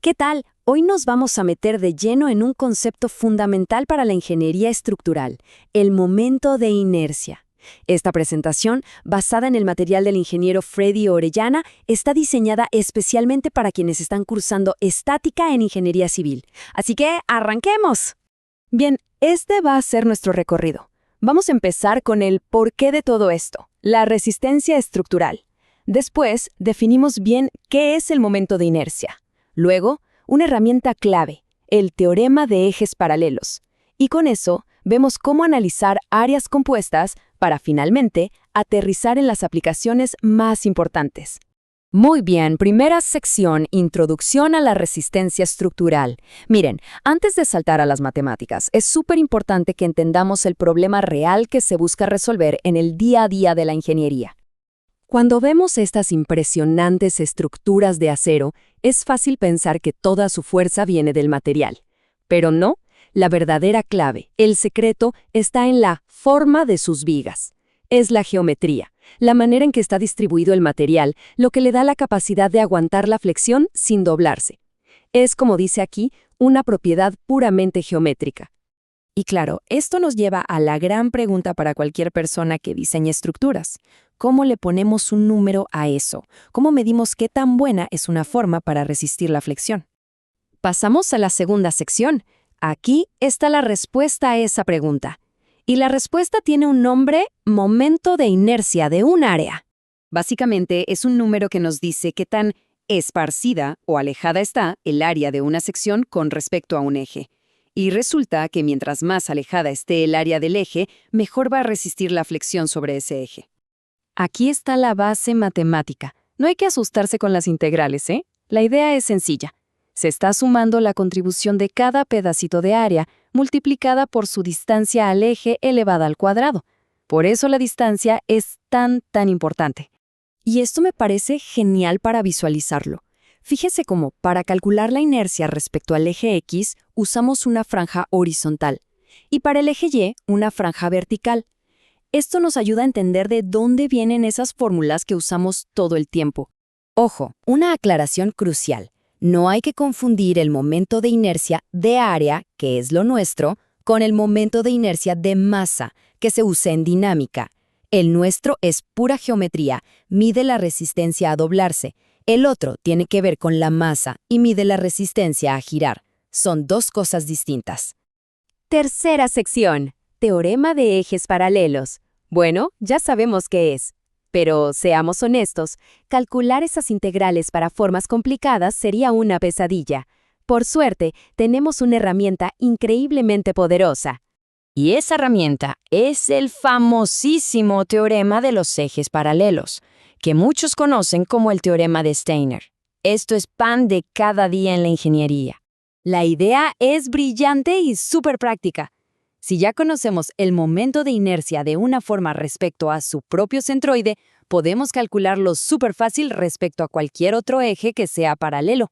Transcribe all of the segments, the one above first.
¿Qué tal? Hoy nos vamos a meter de lleno en un concepto fundamental para la ingeniería estructural, el momento de inercia. Esta presentación, basada en el material del ingeniero Freddy Orellana, está diseñada especialmente para quienes están cursando estática en ingeniería civil. Así que, ¡arranquemos! Bien, este va a ser nuestro recorrido. Vamos a empezar con el porqué de todo esto, la resistencia estructural. Después, definimos bien qué es el momento de inercia. Luego, una herramienta clave, el teorema de ejes paralelos. Y con eso, vemos cómo analizar áreas compuestas para, finalmente, aterrizar en las aplicaciones más importantes. Muy bien, primera sección, introducción a la resistencia estructural. Miren, antes de saltar a las matemáticas, es súper importante que entendamos el problema real que se busca resolver en el día a día de la ingeniería. Cuando vemos estas impresionantes estructuras de acero, es fácil pensar que toda su fuerza viene del material. Pero no, la verdadera clave, el secreto, está en la forma de sus vigas. Es la geometría, la manera en que está distribuido el material, lo que le da la capacidad de aguantar la flexión sin doblarse. Es, como dice aquí, una propiedad puramente geométrica. Y claro, esto nos lleva a la gran pregunta para cualquier persona que diseñe estructuras. ¿Cómo le ponemos un número a eso? ¿Cómo medimos qué tan buena es una forma para resistir la flexión? Pasamos a la segunda sección. Aquí está la respuesta a esa pregunta. Y la respuesta tiene un nombre, momento de inercia de un área. Básicamente es un número que nos dice qué tan esparcida o alejada está el área de una sección con respecto a un eje. Y resulta que mientras más alejada esté el área del eje, mejor va a resistir la flexión sobre ese eje. Aquí está la base matemática. No hay que asustarse con las integrales, ¿eh? La idea es sencilla. Se está sumando la contribución de cada pedacito de área multiplicada por su distancia al eje elevada al cuadrado. Por eso la distancia es tan importante. Y esto me parece genial para visualizarlo. Fíjese cómo, para calcular la inercia respecto al eje X, usamos una franja horizontal, y para el eje Y, una franja vertical. Esto nos ayuda a entender de dónde vienen esas fórmulas que usamos todo el tiempo. Ojo, una aclaración crucial. No hay que confundir el momento de inercia de área, que es lo nuestro, con el momento de inercia de masa, que se usa en dinámica. El nuestro es pura geometría, mide la resistencia a doblarse. El otro tiene que ver con la masa y mide la resistencia a girar. Son dos cosas distintas. Tercera sección. Teorema de ejes paralelos. Bueno, ya sabemos qué es. Pero, seamos honestos, calcular esas integrales para formas complicadas sería una pesadilla. Por suerte, tenemos una herramienta increíblemente poderosa. Y esa herramienta es el famosísimo teorema de los ejes paralelos, que muchos conocen como el teorema de Steiner. Esto es pan de cada día en la ingeniería. La idea es brillante y súper práctica. Si ya conocemos el momento de inercia de una forma respecto a su propio centroide, podemos calcularlo súper fácil respecto a cualquier otro eje que sea paralelo.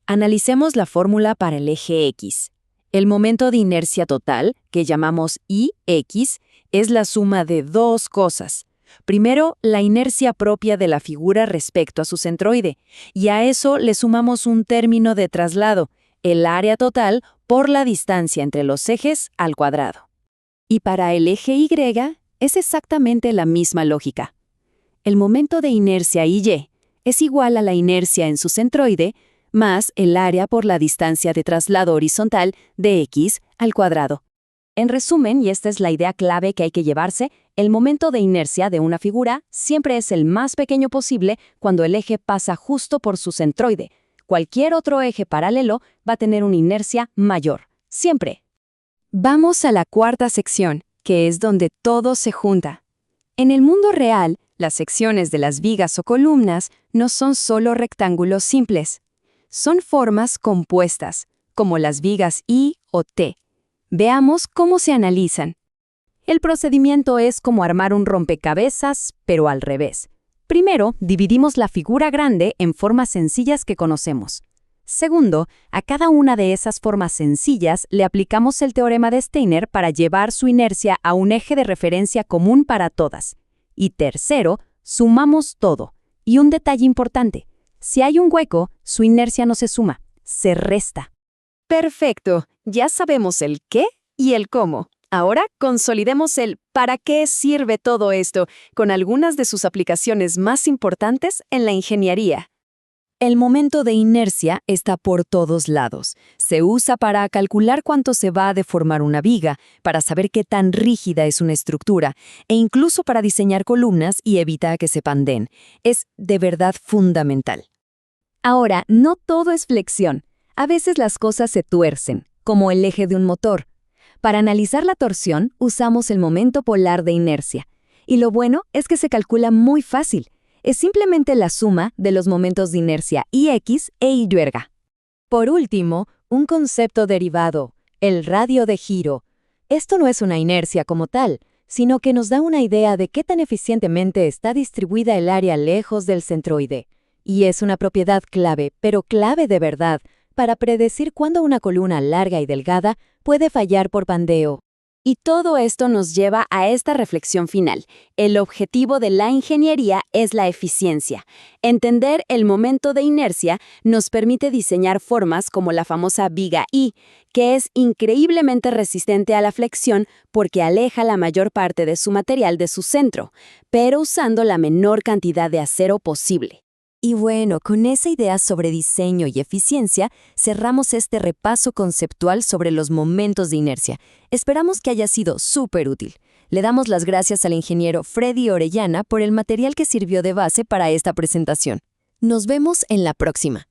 Analicemos la fórmula para el eje X. El momento de inercia total, que llamamos IX, es la suma de dos cosas. Primero, la inercia propia de la figura respecto a su centroide, y a eso le sumamos un término de traslado, el área total por la distancia entre los ejes al cuadrado. Y para el eje Y es exactamente la misma lógica. El momento de inercia Y es igual a la inercia en su centroide más el área por la distancia de traslado horizontal de X al cuadrado. En resumen, y esta es la idea clave que hay que llevarse, el momento de inercia de una figura siempre es el más pequeño posible cuando el eje pasa justo por su centroide. Cualquier otro eje paralelo va a tener una inercia mayor, siempre. Vamos a la cuarta sección, que es donde todo se junta. En el mundo real, las secciones de las vigas o columnas no son solo rectángulos simples. Son formas compuestas, como las vigas I o T. Veamos cómo se analizan. El procedimiento es como armar un rompecabezas, pero al revés. Primero, dividimos la figura grande en formas sencillas que conocemos. Segundo, a cada una de esas formas sencillas le aplicamos el teorema de Steiner para llevar su inercia a un eje de referencia común para todas. Y tercero, sumamos todo. Y un detalle importante, si hay un hueco, su inercia no se suma, se resta. Perfecto, ya sabemos el qué y el cómo. Ahora consolidemos el para qué sirve todo esto con algunas de sus aplicaciones más importantes en la ingeniería. El momento de inercia está por todos lados. Se usa para calcular cuánto se va a deformar una viga, para saber qué tan rígida es una estructura, e incluso para diseñar columnas y evitar que se pandeen. Es de verdad fundamental. Ahora, no todo es flexión. A veces las cosas se tuercen, como el eje de un motor. Para analizar la torsión, usamos el momento polar de inercia. Y lo bueno es que se calcula muy fácil. Es simplemente la suma de los momentos de inercia Ix e Y. Por último, un concepto derivado, el radio de giro. Esto no es una inercia como tal, sino que nos da una idea de qué tan eficientemente está distribuida el área lejos del centroide. Y es una propiedad clave, pero clave de verdad, para predecir cuándo una columna larga y delgada puede fallar por pandeo. Y todo esto nos lleva a esta reflexión final. El objetivo de la ingeniería es la eficiencia. Entender el momento de inercia nos permite diseñar formas como la famosa viga I, que es increíblemente resistente a la flexión porque aleja la mayor parte de su material de su centro, pero usando la menor cantidad de acero posible. Y bueno, con esa idea sobre diseño y eficiencia, cerramos este repaso conceptual sobre los momentos de inercia. Esperamos que haya sido súper útil. Le damos las gracias al ingeniero Freddy Orellana por el material que sirvió de base para esta presentación. Nos vemos en la próxima.